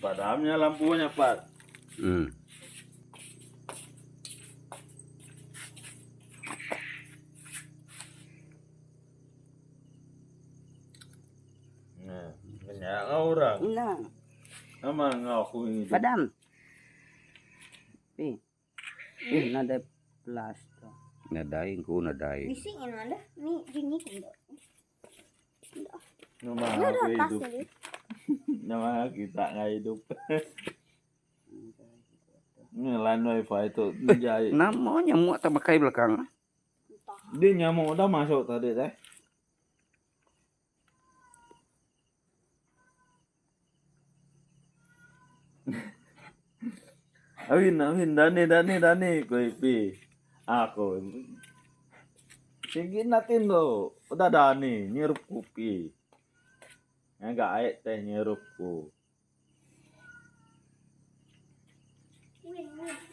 Padamnya lampunya, Pak. Nah, banyak orang. Nah, Nama ngaku ini. padam. Nada plus to. Nadain ko, nadain. Bisingin ada. Ni gini kan. Nama Ini aku udah tas hidup. tadi. Nama kita nggak hidup. Ngelan wifi itu jahit. Namanya muat tak pakai belakang. Dia nyamuk udah masuk tadi teh. Awin, Dani, kuipi. Aku. Sige natin lo. Udah Dani, nyirup kopi. Enggak aek teh nyirupku. Wih.